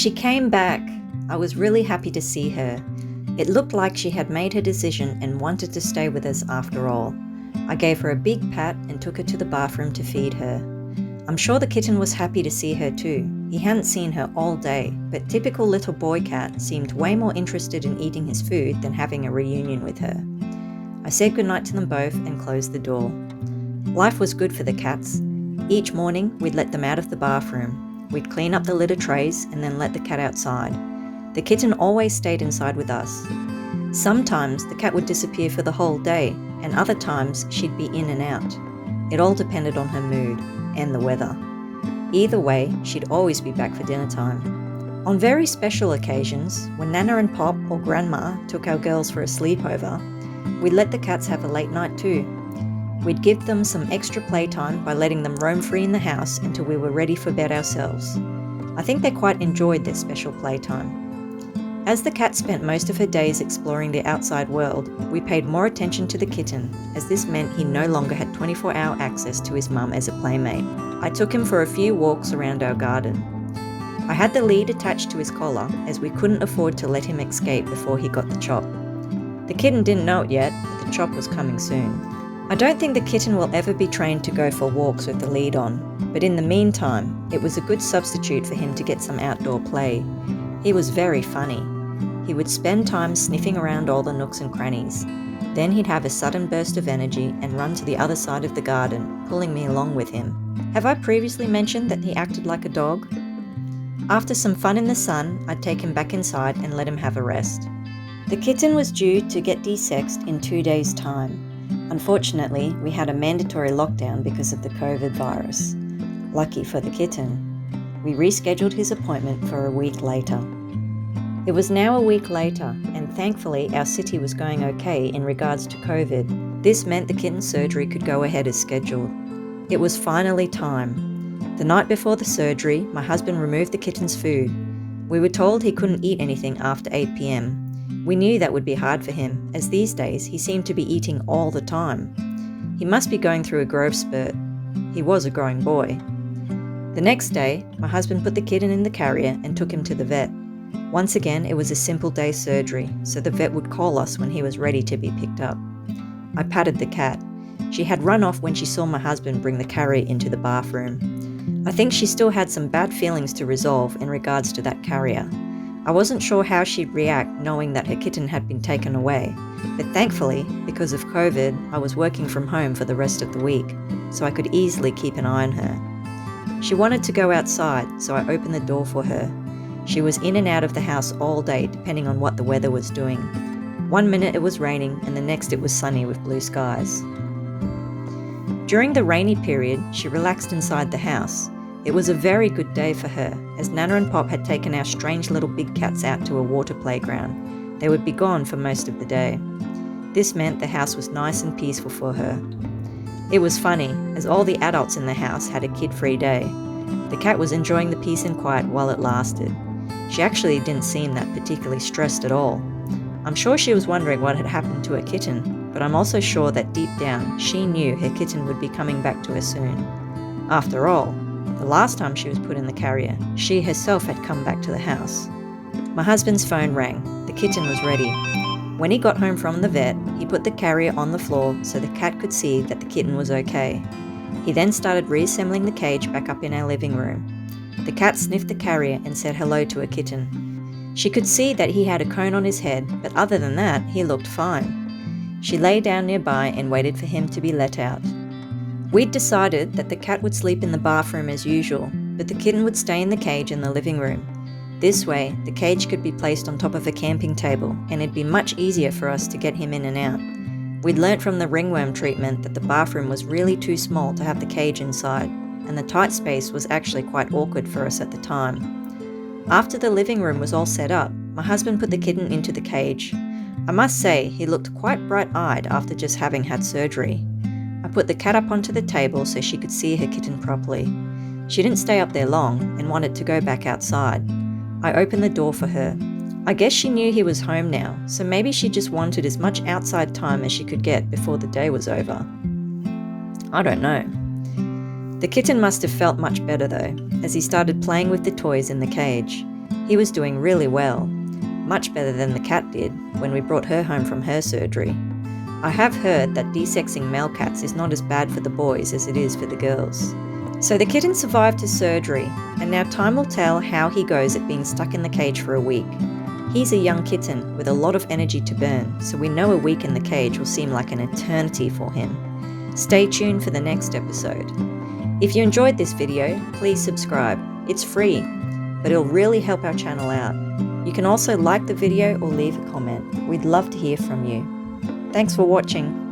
She came back. I was really happy to see her. It looked like she had made her decision and wanted to stay with us after all. I gave her a big pat and took her to the bathroom to feed her. I'm sure the kitten was happy to see her too. He hadn't seen her all day, but typical little boy cat seemed way more interested in eating his food than having a reunion with her. I said goodnight to them both and closed the door. Life was good for the cats. Each morning, we'd let them out of the bathroom. We'd clean up the litter trays and then let the cat outside. The kitten always stayed inside with us. Sometimes the cat would disappear for the whole day, and other times she'd be in and out. It all depended on her mood and the weather. Either way, she'd always be back for dinner time. On very special occasions, when Nana and Pop or Grandma took our girls for a sleepover, we'd let the cats have a late night too. We'd give them some extra playtime by letting them roam free in the house until we were ready for bed ourselves. I think they quite enjoyed their special playtime. As the cat spent most of her days exploring the outside world, we paid more attention to the kitten, as this meant he no longer had 24-hour access to his mum as a playmate. I took him for a few walks around our garden. I had the lead attached to his collar, as we couldn't afford to let him escape before he got the chop. The kitten didn't know it yet, but the chop was coming soon. I don't think the kitten will ever be trained to go for walks with the lead on, but in the meantime, it was a good substitute for him to get some outdoor play. He was very funny. He would spend time sniffing around all the nooks and crannies. Then he'd have a sudden burst of energy and run to the other side of the garden, pulling me along with him. Have I previously mentioned that he acted like a dog? After some fun in the sun, I'd take him back inside and let him have a rest. The kitten was due to get desexed in 2 days' time. Unfortunately, we had a mandatory lockdown because of the COVID virus. Lucky for the kitten. We rescheduled his appointment for a week later. It was now a week later, and thankfully our city was going okay in regards to COVID. This meant the kitten's surgery could go ahead as scheduled. It was finally time. The night before the surgery, my husband removed the kitten's food. We were told he couldn't eat anything after 8 p.m. We knew that would be hard for him, as these days he seemed to be eating all the time. He must be going through a growth spurt. He was a growing boy. The next day, my husband put the kitten in the carrier and took him to the vet. Once again, it was a simple day surgery, so the vet would call us when he was ready to be picked up. I patted the cat. She had run off when she saw my husband bring the carrier into the bathroom. I think she still had some bad feelings to resolve in regards to that carrier. I wasn't sure how she'd react knowing that her kitten had been taken away, but thankfully, because of COVID, I was working from home for the rest of the week, so I could easily keep an eye on her. She wanted to go outside, so I opened the door for her. She was in and out of the house all day, depending on what the weather was doing. 1 minute it was raining, and the next it was sunny with blue skies. During the rainy period, she relaxed inside the house. It was a very good day for her, as Nana and Pop had taken our strange little big cats out to a water playground. They would be gone for most of the day. This meant the house was nice and peaceful for her. It was funny, as all the adults in the house had a kid-free day. The cat was enjoying the peace and quiet while it lasted. She actually didn't seem that particularly stressed at all. I'm sure she was wondering what had happened to her kitten, but I'm also sure that deep down she knew her kitten would be coming back to her soon. After all, the last time she was put in the carrier, she herself had come back to the house. My husband's phone rang. The kitten was ready. When he got home from the vet, he put the carrier on the floor so the cat could see that the kitten was okay. He then started reassembling the cage back up in our living room. The cat sniffed the carrier and said hello to her kitten. She could see that he had a cone on his head, but other than that, he looked fine. She lay down nearby and waited for him to be let out. We'd decided that the cat would sleep in the bathroom as usual, but the kitten would stay in the cage in the living room. This way, the cage could be placed on top of a camping table, and it'd be much easier for us to get him in and out. We'd learnt from the ringworm treatment that the bathroom was really too small to have the cage inside, and the tight space was actually quite awkward for us at the time. After the living room was all set up, my husband put the kitten into the cage. I must say, he looked quite bright-eyed after just having had surgery. I put the cat up onto the table so she could see her kitten properly. She didn't stay up there long and wanted to go back outside. I opened the door for her. I guess she knew he was home now, so maybe she just wanted as much outside time as she could get before the day was over. I don't know. The kitten must have felt much better though, as he started playing with the toys in the cage. He was doing really well, much better than the cat did when we brought her home from her surgery. I have heard that desexing male cats is not as bad for the boys as it is for the girls. So the kitten survived his surgery, and now time will tell how he goes at being stuck in the cage for a week. He's a young kitten with a lot of energy to burn, so we know a week in the cage will seem like an eternity for him. Stay tuned for the next episode. If you enjoyed this video, please subscribe. It's free, but it'll really help our channel out. You can also like the video or leave a comment. We'd love to hear from you. Thanks for watching.